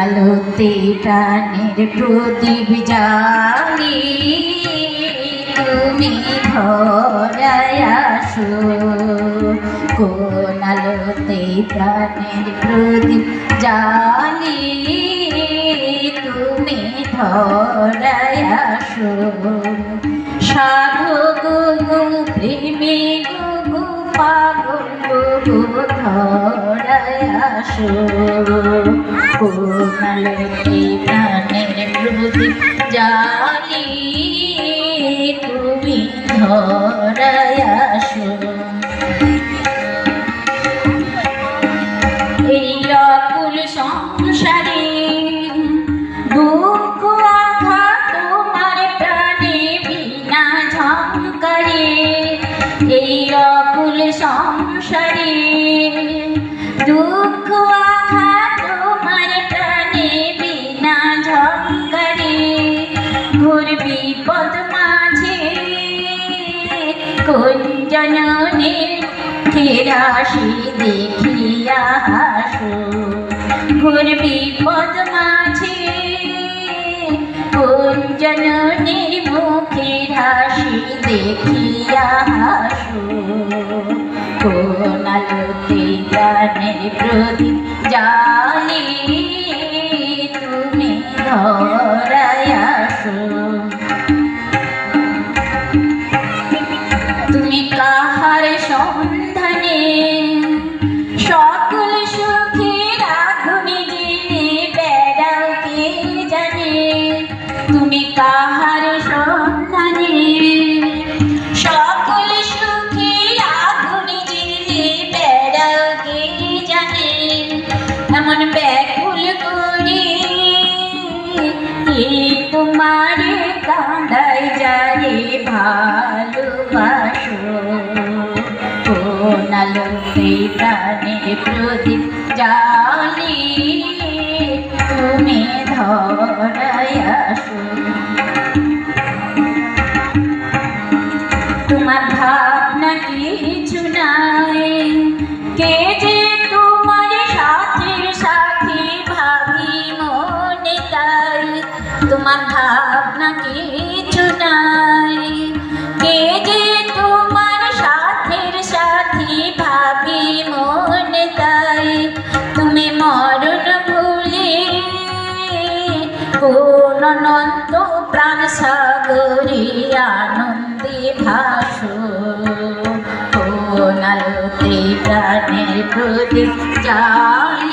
আলোতে প্রাণের প্রদীপ জ্বালি তুমি ধরায় আসো, কোন আলোতে প্রাণের প্রদীপ জ্বালি তুমি ধরায় আসো। সাধু গুগু প্রেমী গুগু পাগল গুগু ধরায় আসো, কোন আলোতে প্রাণের প্রদীপ জ্বালি তুমি ধরায় আসো। এই অকুল সংসারে দুঃখ আঘাত তোমার প্রাণে বিনা ঝংকারে, এই অকুল সংসারে দুঃখ আঘাত তোমার প্রাণে বিনা ঝংকারে। ঘোর বিপদ মাঝে কোন জননীর ফেরাসি দেখিয়া হাসো, ঘোর বিপদ মাঝে কোন জননীর মুখের হাসি দেখিয়া হাসো, কোন আলোতে প্রাণের প্রদীপ জ্বালি তুমি ধরায় আসো। তুমি কাহার সন্ধানে সকল সুখের আগুনে জেনে বেড়াও কে জানে, তুমি কাহার সন্ধানে সকল সুখের আগুনে জেনে বেড়াও কে জানে। এমন ব্যাকুল করে তোমার কাঁদায় যারে ভালোবাসো, কোন আলোতে প্রাণের প্রদীপ জ্বালি তুমি ধরায় আসো। তোমার ভাবনা কিছু নাই, কে যে তোমার সাথের সাথী ভাবি মনে তাই, তোমার ভাবনা কিছু নাই, কে যে তোমার সাথের সাথী ভাবি মনে তাই। তুমি মরণ ভুলে কোন অনন্ত প্রাণ সাগরে আনন্দে ভাসো, কোন আলোতে প্রাণের প্রদীপ জ্বালি